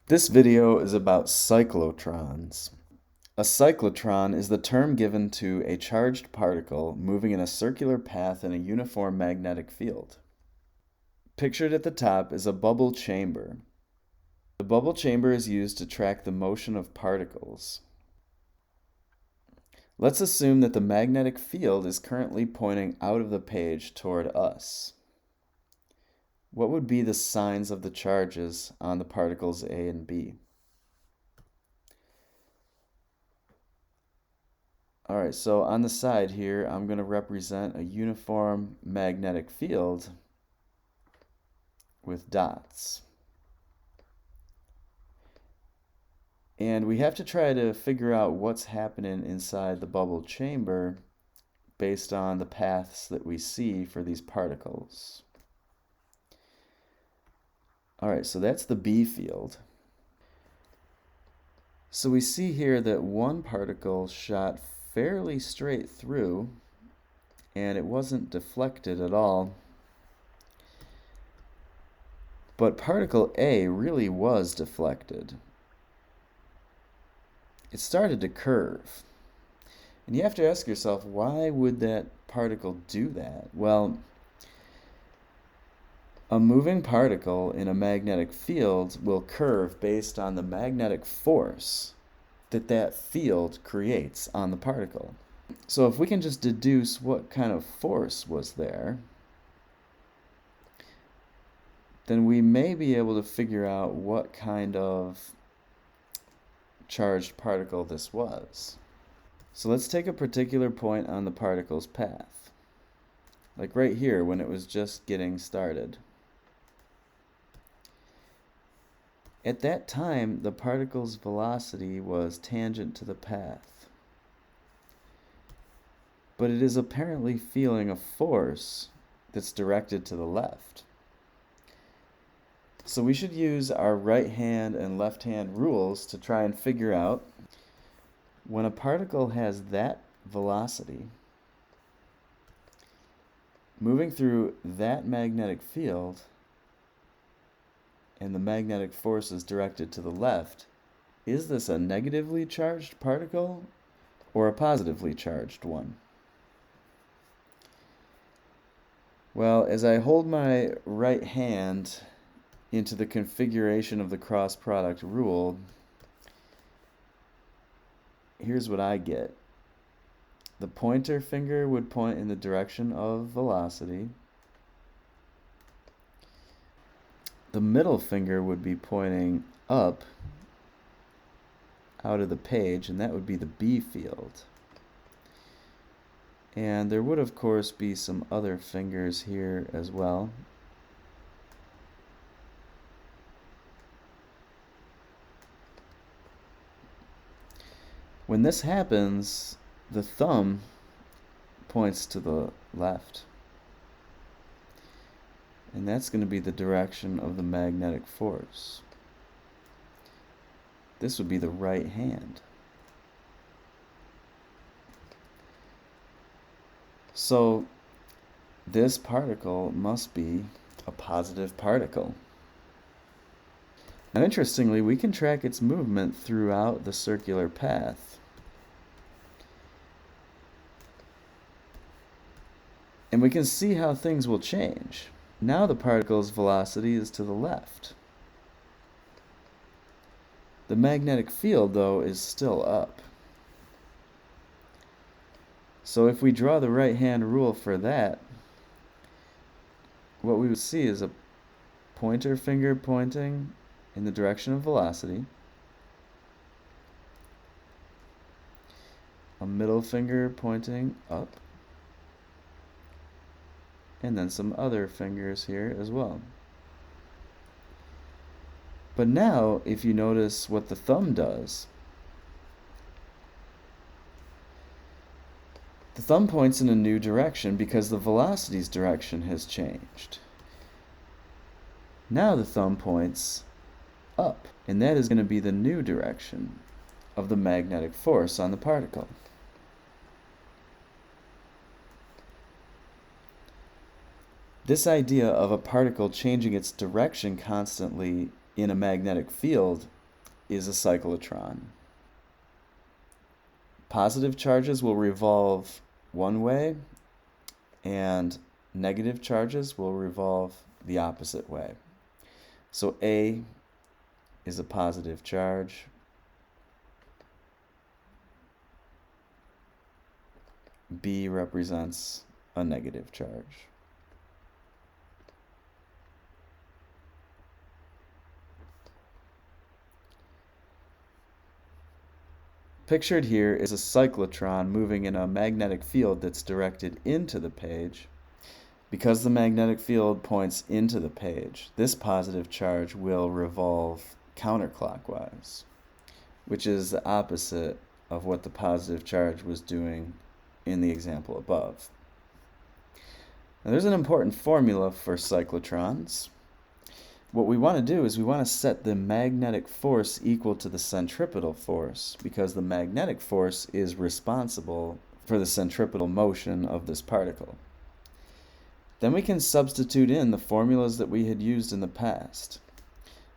This video is about cyclotrons. A cyclotron is the term given to a charged particle moving in a circular path in a uniform magnetic field. Pictured at the top is a bubble chamber. The bubble chamber is used to track the motion of particles. Let's assume that the magnetic field is currently pointing out of the page toward us. What would be the signs of the charges on the particles A and B? All right, so on the side here, I'm going to represent a uniform magnetic field with dots. And we have to try to figure out what's happening inside the bubble chamber based on the paths that we see for these particles. All right, so that's the B field. So we see here that one particle shot fairly straight through, and it wasn't deflected at all. But particle A really was deflected. It started to curve. And you have to ask yourself, why would that particle do that? Well, a moving particle in a magnetic field will curve based on the magnetic force that field creates on the particle. So if we can just deduce what kind of force was there, then we may be able to figure out what kind of charged particle this was. So let's take a particular point on the particle's path, like right here when it was just getting started. At that time, the particle's velocity was tangent to the path, but it is apparently feeling a force that's directed to the left. So we should use our right hand and left hand rules to try and figure out when a particle has that velocity moving through that magnetic field and the magnetic force is directed to the left, is this a negatively charged particle or a positively charged one? Well, as I hold my right hand into the configuration of the cross product rule, here's what I get. The pointer finger would point in the direction of velocity. The middle finger would be pointing up out of the page, and that would be the B field. And there would, of course, be some other fingers here as well. When this happens, the thumb points to the left. And that's going to be the direction of the magnetic force. This would be the right hand. So this particle must be a positive particle. Now, interestingly, we can track its movement throughout the circular path. And we can see how things will change. Now the particle's velocity is to the left. The magnetic field, though, is still up. So if we draw the right-hand rule for that, what we would see is a pointer finger pointing in the direction of velocity, a middle finger pointing up, and then some other fingers here as well. But now, if you notice what the thumb does, the thumb points in a new direction because the velocity's direction has changed. Now the thumb points up, and that is going to be the new direction of the magnetic force on the particle. This idea of a particle changing its direction constantly in a magnetic field is a cyclotron. Positive charges will revolve one way, and negative charges will revolve the opposite way. So A is a positive charge. B represents a negative charge. Pictured here is a cyclotron moving in a magnetic field that's directed into the page. Because the magnetic field points into the page, this positive charge will revolve counterclockwise, which is the opposite of what the positive charge was doing in the example above. Now, there's an important formula for cyclotrons. What we want to do is we want to set the magnetic force equal to the centripetal force, because the magnetic force is responsible for the centripetal motion of this particle. Then we can substitute in the formulas that we had used in the past.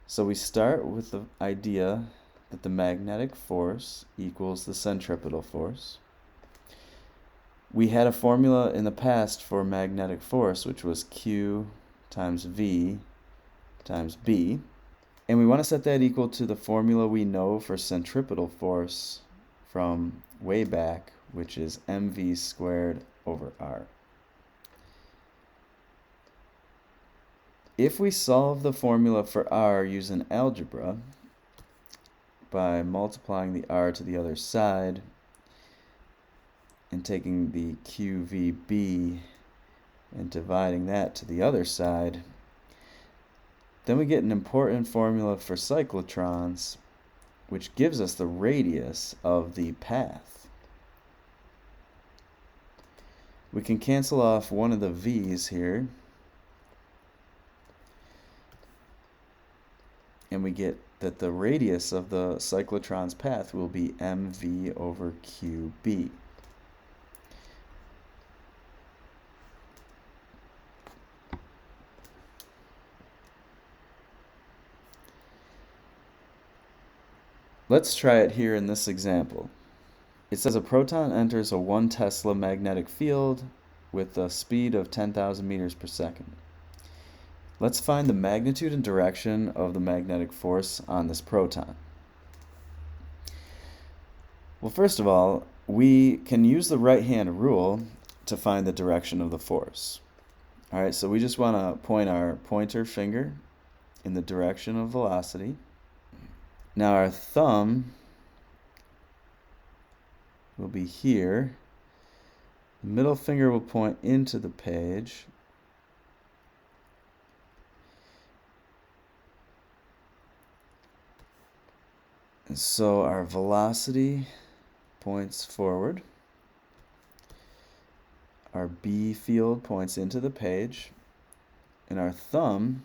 So we start with the idea that the magnetic force equals the centripetal force. We had a formula in the past for magnetic force, which was Q times V times B. And we want to set that equal to the formula we know for centripetal force from way back, which is mv squared over r. If we solve the formula for r using algebra by multiplying the r to the other side and taking the QVB and dividing that to the other side, then we get an important formula for cyclotrons, which gives us the radius of the path. We can cancel off one of the v's here, and we get that the radius of the cyclotron's path will be mv over qb. Let's try it here in this example. It says a proton enters a 1 Tesla magnetic field with a speed of 10,000 meters per second. Let's find the magnitude and direction of the magnetic force on this proton. Well, first of all, we can use the right-hand rule to find the direction of the force. All right, so we just want to point our pointer finger in the direction of velocity. Now our thumb will be here. The middle finger will point into the page. And so our velocity points forward. Our B field points into the page. And our thumb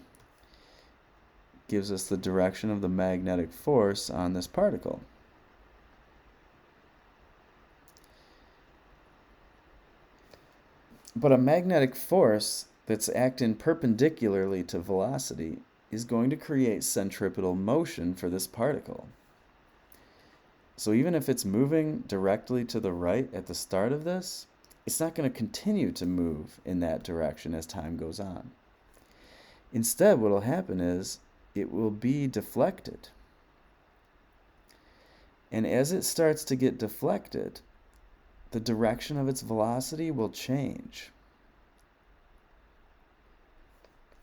gives us the direction of the magnetic force on this particle. But a magnetic force that's acting perpendicularly to velocity is going to create centripetal motion for this particle. So even if it's moving directly to the right at the start of this, it's not going to continue to move in that direction as time goes on. Instead, what will happen is it will be deflected. And as it starts to get deflected, the direction of its velocity will change.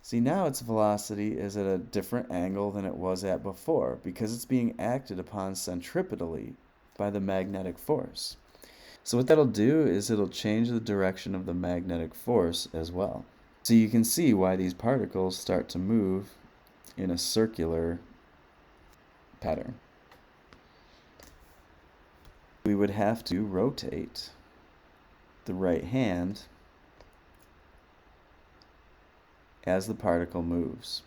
See, now its velocity is at a different angle than it was at before because it's being acted upon centripetally by the magnetic force. So what that'll do is it'll change the direction of the magnetic force as well. So you can see why these particles start to move in a circular pattern. We would have to rotate the right hand as the particle moves.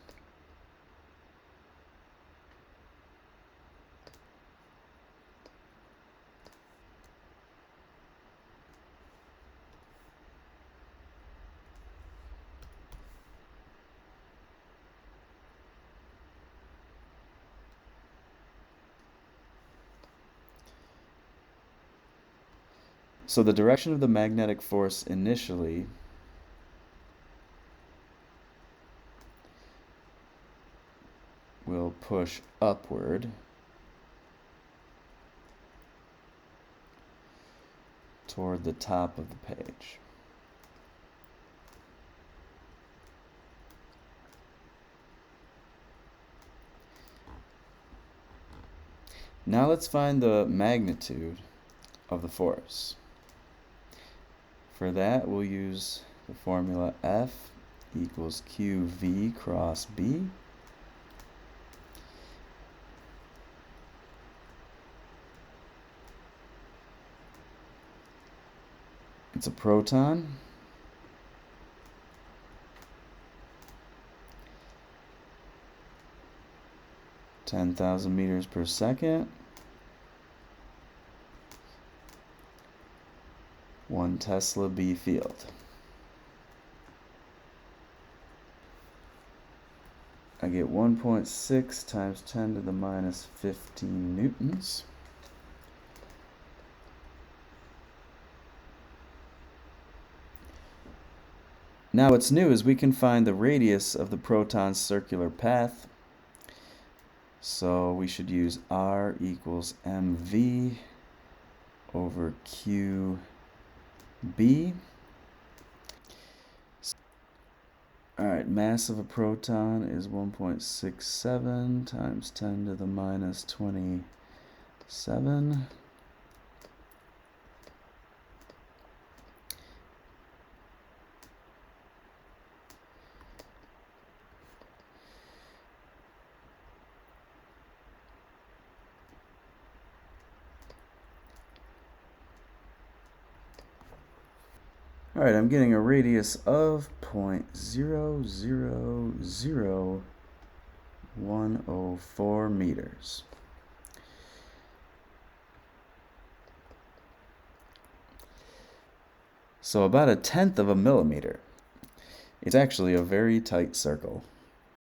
So the direction of the magnetic force initially will push upward toward the top of the page. Now let's find the magnitude of the force. For that, we'll use the formula F equals QV cross B. It's a proton. (10,000 meters per second). 1 Tesla B field. I get 1.6 times 10 to the minus 15 newtons. Now what's new is we can find the radius of the proton's circular path. So we should use R equals mv over qb. Alright, mass of a proton is 1.67 times 10 to the minus 27. Alright, I'm getting a radius of 0.000104 meters. So about 1/10 of a millimeter. It's actually a very tight circle.